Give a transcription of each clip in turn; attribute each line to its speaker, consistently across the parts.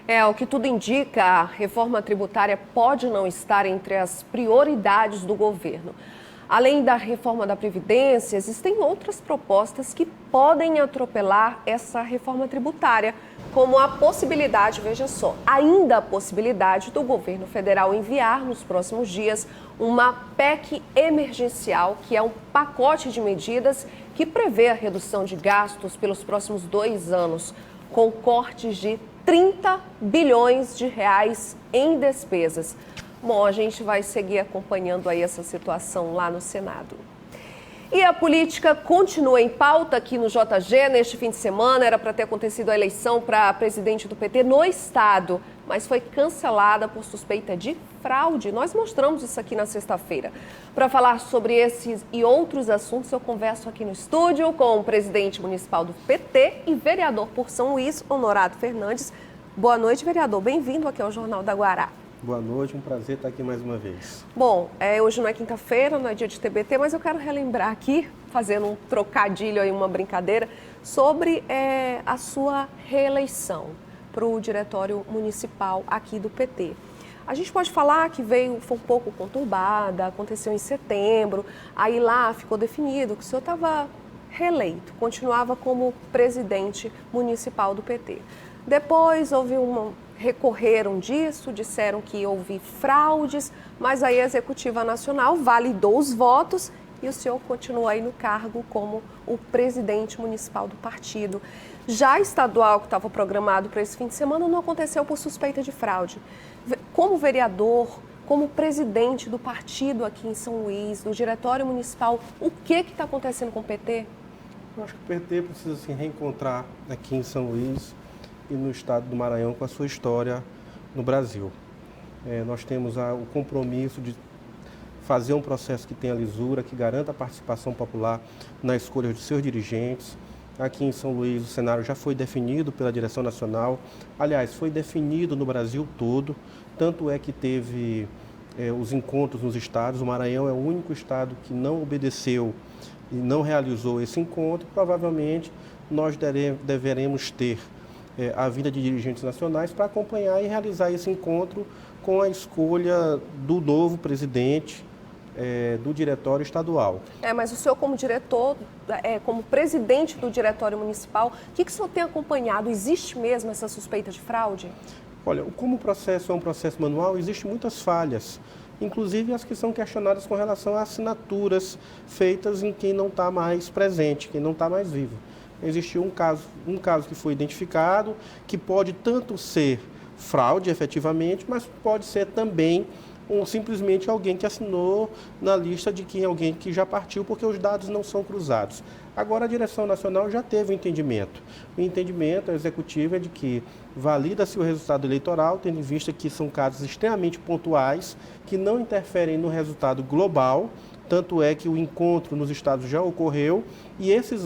Speaker 1: O que tudo indica, a reforma tributária pode não estar entre as prioridades do governo. Além da reforma da Previdência, existem outras propostas que podem atropelar essa reforma tributária, como a possibilidade, veja só, ainda a possibilidade do governo federal enviar nos próximos dias uma PEC emergencial, que é um pacote de medidas que prevê a redução de gastos pelos próximos 2 anos, com cortes de 30 bilhões de reais em despesas. Bom, a gente vai seguir acompanhando aí essa situação lá no Senado. E a política continua em pauta aqui no JG. Neste fim de semana era para ter acontecido a eleição para presidente do PT no estado, mas foi cancelada por suspeita de fraude. Nós mostramos isso aqui na sexta-feira. Para falar sobre esses e outros assuntos, eu converso aqui no estúdio com o presidente municipal do PT e vereador por São Luís, Honorado Fernandes. Boa noite, vereador. Bem-vindo aqui ao Jornal da Guará.
Speaker 2: Boa noite, um prazer estar aqui mais uma vez.
Speaker 1: Bom, hoje não é quinta-feira, não é dia de TBT, mas eu quero relembrar aqui, fazendo um trocadilho aí, uma brincadeira, sobre a sua reeleição para o Diretório Municipal aqui do PT. A gente pode falar que foi um pouco conturbada, aconteceu em setembro, aí lá ficou definido que o senhor estava reeleito, continuava como presidente municipal do PT. Depois recorreram disso, disseram que houve fraudes, mas aí a Executiva Nacional validou os votos e o senhor continua aí no cargo como o presidente municipal do partido. Já estadual, que estava programado para esse fim de semana, não aconteceu por suspeita de fraude. Como vereador, como presidente do partido aqui em São Luís, do Diretório Municipal, o que está acontecendo com o PT?
Speaker 2: Eu acho que o PT precisa se reencontrar aqui em São Luís e no estado do Maranhão com a sua história no Brasil. Nós temos o compromisso de fazer um processo que tenha lisura, que garanta a participação popular na escolha de seus dirigentes. Aqui em São Luís o cenário já foi definido pela direção nacional, aliás, foi definido no Brasil todo, tanto é que teve os encontros nos estados. O Maranhão é o único estado que não obedeceu e não realizou esse encontro. Provavelmente nós deveremos ter a vinda de dirigentes nacionais para acompanhar e realizar esse encontro com a escolha do novo presidente do Diretório Estadual.
Speaker 1: Mas o senhor como diretor, como presidente do Diretório Municipal, o que o senhor tem acompanhado? Existe mesmo essa suspeita de fraude?
Speaker 2: Olha, como o processo é um processo manual, existem muitas falhas, inclusive as que são questionadas com relação a assinaturas feitas em quem não está mais presente, quem não está mais vivo. Existiu um caso que foi identificado, que pode tanto ser fraude, efetivamente, mas pode ser também simplesmente alguém que assinou na lista de alguém que já partiu, porque os dados não são cruzados. Agora, a direção nacional já teve o entendimento. O entendimento executivo é de que valida-se o resultado eleitoral, tendo em vista que são casos extremamente pontuais, que não interferem no resultado global. Tanto é que o encontro nos estados já ocorreu e esses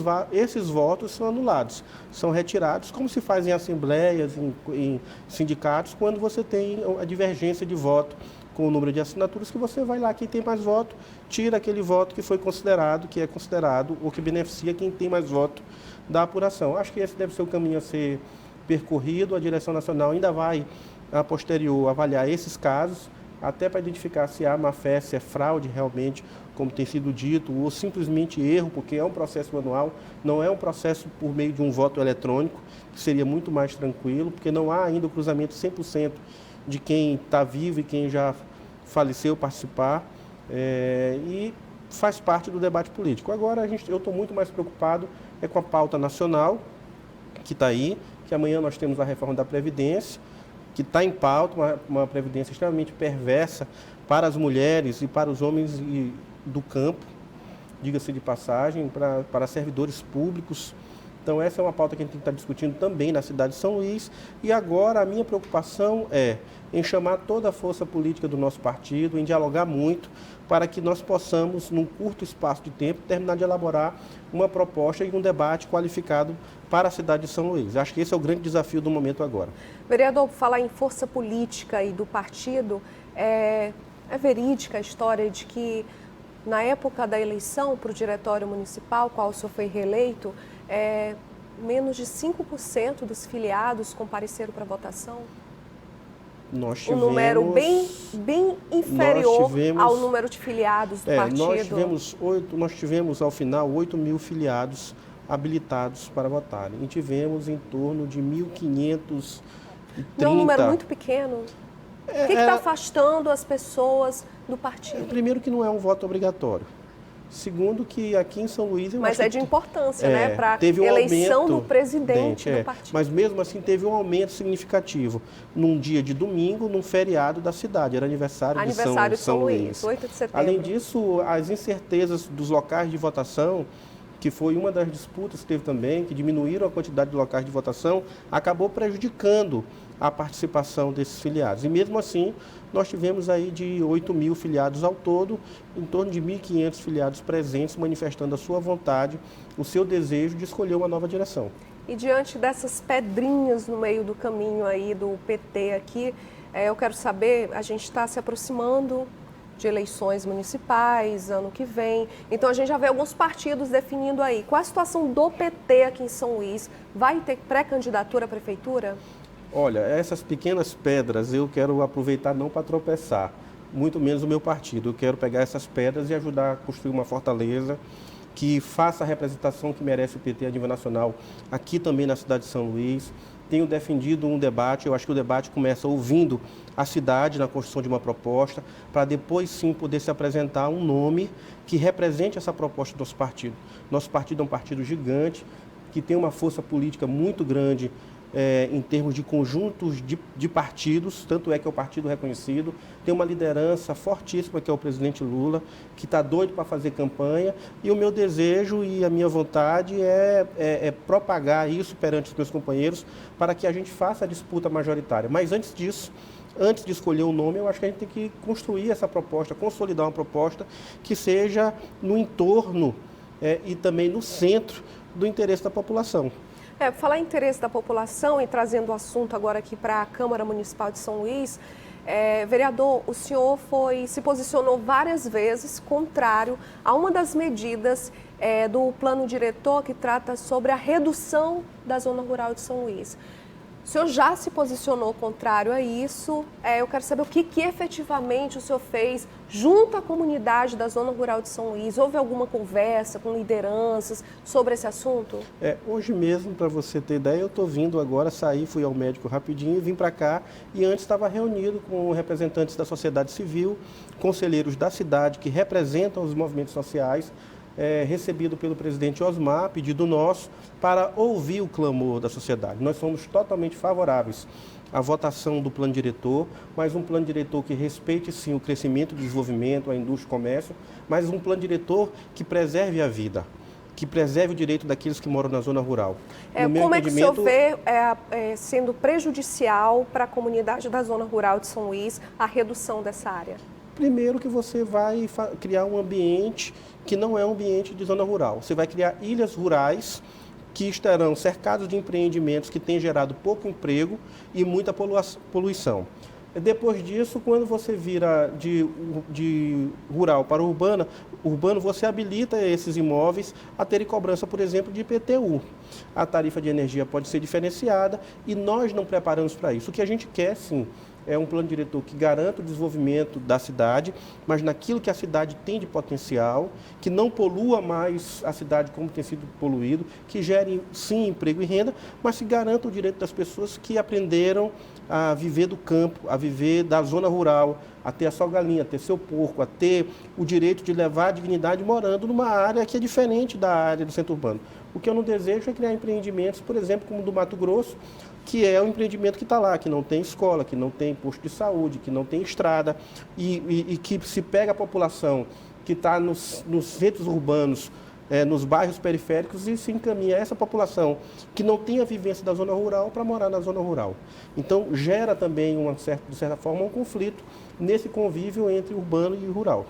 Speaker 2: votos são anulados, são retirados, como se faz em assembleias, em sindicatos, quando você tem a divergência de voto com o número de assinaturas, que você vai lá, quem tem mais voto, tira aquele voto que foi considerado, que é considerado ou que beneficia quem tem mais voto da apuração. Acho que esse deve ser o caminho a ser percorrido. A direção nacional ainda vai, a posterior, avaliar esses casos, até para identificar se há má-fé, se é fraude realmente, como tem sido dito, ou simplesmente erro, porque é um processo manual, não é um processo por meio de um voto eletrônico, que seria muito mais tranquilo, porque não há ainda o cruzamento 100% de quem está vivo e quem já faleceu participar, e faz parte do debate político. Agora, eu estou muito mais preocupado com a pauta nacional, que está aí, que amanhã nós temos a reforma da Previdência, que está em pauta, uma previdência extremamente perversa para as mulheres e para os homens do campo, diga-se de passagem, para servidores públicos. Então, essa é uma pauta que a gente tem que estar discutindo também na cidade de São Luís. E agora a minha preocupação é em chamar toda a força política do nosso partido, em dialogar muito, para que nós possamos, num curto espaço de tempo, terminar de elaborar uma proposta e um debate qualificado para a cidade de São Luís. Acho que esse é o grande desafio do momento agora.
Speaker 1: Vereador, falar em força política e do partido, é verídica a história de que, na época da eleição para o Diretório Municipal, qual o senhor foi reeleito, menos de 5% dos filiados compareceram para a votação?
Speaker 2: Nós
Speaker 1: um número bem inferior ao número de filiados do partido.
Speaker 2: Nós tivemos, ao final, 8.000 filiados habilitados para votarem. E tivemos em torno de 1.530.
Speaker 1: Não é um número muito pequeno? O que está afastando as pessoas do partido?
Speaker 2: Primeiro, que não é um voto obrigatório. Segundo, que aqui em São Luís...
Speaker 1: Mas é de importância, né? Para a eleição do presidente do partido.
Speaker 2: Mas mesmo assim teve um aumento significativo. Num dia de domingo, num feriado da cidade. Era aniversário de São Luís.
Speaker 1: 8 de setembro.
Speaker 2: Além disso, as incertezas dos locais de votação, que foi uma das disputas que teve também, que diminuíram a quantidade de locais de votação, acabou prejudicando a participação desses filiados. E mesmo assim, nós tivemos aí de 8.000 filiados ao todo, em torno de 1.500 filiados presentes, manifestando a sua vontade, o seu desejo de escolher uma nova direção.
Speaker 1: E diante dessas pedrinhas no meio do caminho aí do PT aqui, eu quero saber, a gente está se aproximando de eleições municipais, ano que vem. Então, a gente já vê alguns partidos definindo aí. Qual a situação do PT aqui em São Luís? Vai ter pré-candidatura à prefeitura?
Speaker 2: Olha, essas pequenas pedras eu quero aproveitar não para tropeçar, muito menos o meu partido. Eu quero pegar essas pedras e ajudar a construir uma fortaleza que faça a representação que merece o PT a nível nacional, aqui também na cidade de São Luís. Tenho defendido um debate, eu acho que o debate começa ouvindo a cidade na construção de uma proposta, para depois sim poder se apresentar um nome que represente essa proposta do nosso partido. Nosso partido é um partido gigante, que tem uma força política muito grande em termos de conjuntos de partidos, tanto é que é o partido reconhecido, tem uma liderança fortíssima que é o presidente Lula, que está doido para fazer campanha, e o meu desejo e a minha vontade é propagar isso perante os meus companheiros para que a gente faça a disputa majoritária. Mas antes disso, antes de escolher o nome, eu acho que a gente tem que construir essa proposta, consolidar uma proposta que seja no entorno e também no centro do interesse da população.
Speaker 1: Falar em interesse da população e trazendo o assunto agora aqui para a Câmara Municipal de São Luís, vereador, o senhor se posicionou várias vezes contrário a uma das medidas do plano diretor que trata sobre a redução da zona rural de São Luís. O senhor já se posicionou contrário a isso. Eu quero saber o que efetivamente o senhor fez junto à comunidade da Zona Rural de São Luís. Houve alguma conversa com lideranças sobre esse assunto?
Speaker 2: Hoje mesmo, para você ter ideia, eu estou vindo agora, fui ao médico rapidinho, vim para cá e antes estava reunido com representantes da sociedade civil, conselheiros da cidade que representam os movimentos sociais, recebido pelo presidente Osmar, pedido nosso, para ouvir o clamor da sociedade. Nós somos totalmente favoráveis à votação do plano diretor, mas um plano diretor que respeite sim o crescimento e o desenvolvimento, a indústria e o comércio, mas um plano diretor que preserve a vida, que preserve o direito daqueles que moram na zona rural.
Speaker 1: Como é que o senhor vê sendo prejudicial para a comunidade da zona rural de São Luís a redução dessa área?
Speaker 2: Primeiro que você vai criar um ambiente que não é um ambiente de zona rural. Você vai criar ilhas rurais que estarão cercados de empreendimentos que têm gerado pouco emprego e muita poluição. Depois disso, quando você vira de rural para urbano, você habilita esses imóveis a terem cobrança, por exemplo, de IPTU. A tarifa de energia pode ser diferenciada e nós não preparamos para isso. O que a gente quer, sim, é um plano diretor que garanta o desenvolvimento da cidade, mas naquilo que a cidade tem de potencial, que não polua mais a cidade como tem sido poluído, que gere, sim, emprego e renda, mas que garanta o direito das pessoas que aprenderam a viver do campo, a viver da zona rural, a ter a sua galinha, a ter seu porco, a ter o direito de levar a dignidade morando numa área que é diferente da área do centro urbano. O que eu não desejo é criar empreendimentos, por exemplo, como o do Mato Grosso, que é um empreendimento que está lá, que não tem escola, que não tem posto de saúde, que não tem estrada, e que se pega a população que está nos centros urbanos, nos bairros periféricos, e se encaminha essa população que não tem a vivência da zona rural para morar na zona rural. Então, gera também, de certa forma, um conflito nesse convívio entre urbano e rural.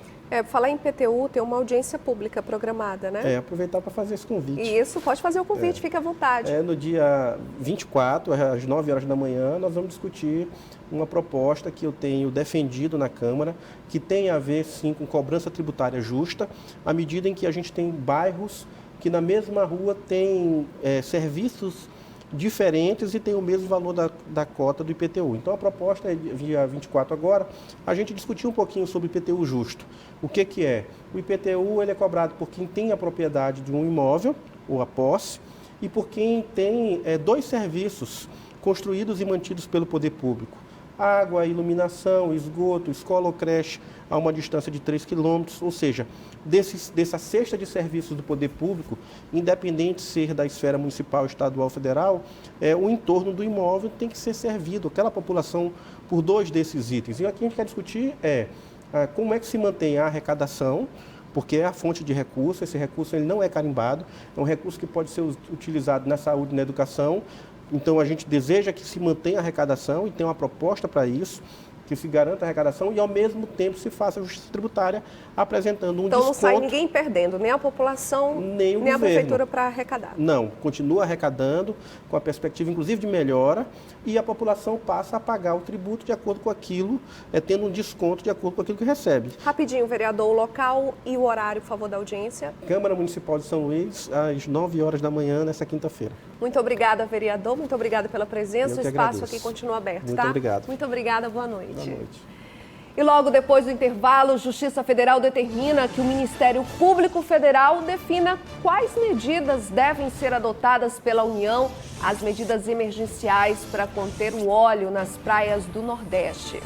Speaker 1: Falar em PTU, tem uma audiência pública programada, né?
Speaker 2: Aproveitar para fazer esse convite.
Speaker 1: Isso, pode fazer o convite, fique à vontade.
Speaker 2: No dia 24, às 9 horas da manhã, nós vamos discutir uma proposta que eu tenho defendido na Câmara, que tem a ver, sim, com cobrança tributária justa, à medida em que a gente tem bairros que na mesma rua tem serviços diferentes e têm o mesmo valor da cota do IPTU. Então, a proposta é, dia 24 agora, a gente discutir um pouquinho sobre IPTU justo. O que é? O IPTU ele é cobrado por quem tem a propriedade de um imóvel, ou a posse, e por quem tem 2 serviços construídos e mantidos pelo poder público. Água, iluminação, esgoto, escola ou creche a uma distância de 3 quilômetros, ou seja, dessa cesta de serviços do poder público, independente de ser da esfera municipal, estadual ou federal, o entorno do imóvel tem que ser servido, aquela população, por 2 desses itens. E aqui a gente quer discutir como é que se mantém a arrecadação, porque é a fonte de recurso, esse recurso ele não é carimbado, é um recurso que pode ser utilizado na saúde e na educação. Então, a gente deseja que se mantenha a arrecadação e tem uma proposta para isso, que se garanta a arrecadação e, ao mesmo tempo, se faça a justiça tributária, apresentando um desconto.
Speaker 1: Então, não sai ninguém perdendo, nem a população, nem a prefeitura para arrecadar.
Speaker 2: Não, continua arrecadando, com a perspectiva, inclusive, de melhora, e a população passa a pagar o tributo de acordo com aquilo, tendo um desconto de acordo com aquilo que recebe.
Speaker 1: Rapidinho, vereador, o local e o horário, por favor, da audiência.
Speaker 2: Câmara Municipal de São Luís, às 9 horas da manhã, nessa quinta-feira.
Speaker 1: Muito obrigada, vereador. Muito obrigada pela presença. O espaço
Speaker 2: agradeço.
Speaker 1: aqui continua aberto,
Speaker 2: Muito
Speaker 1: tá?
Speaker 2: obrigado.
Speaker 1: Muito obrigada. Boa noite.
Speaker 2: Boa noite.
Speaker 1: E logo depois do intervalo, Justiça Federal determina que o Ministério Público Federal defina quais medidas devem ser adotadas pela União, as medidas emergenciais para conter o óleo nas praias do Nordeste.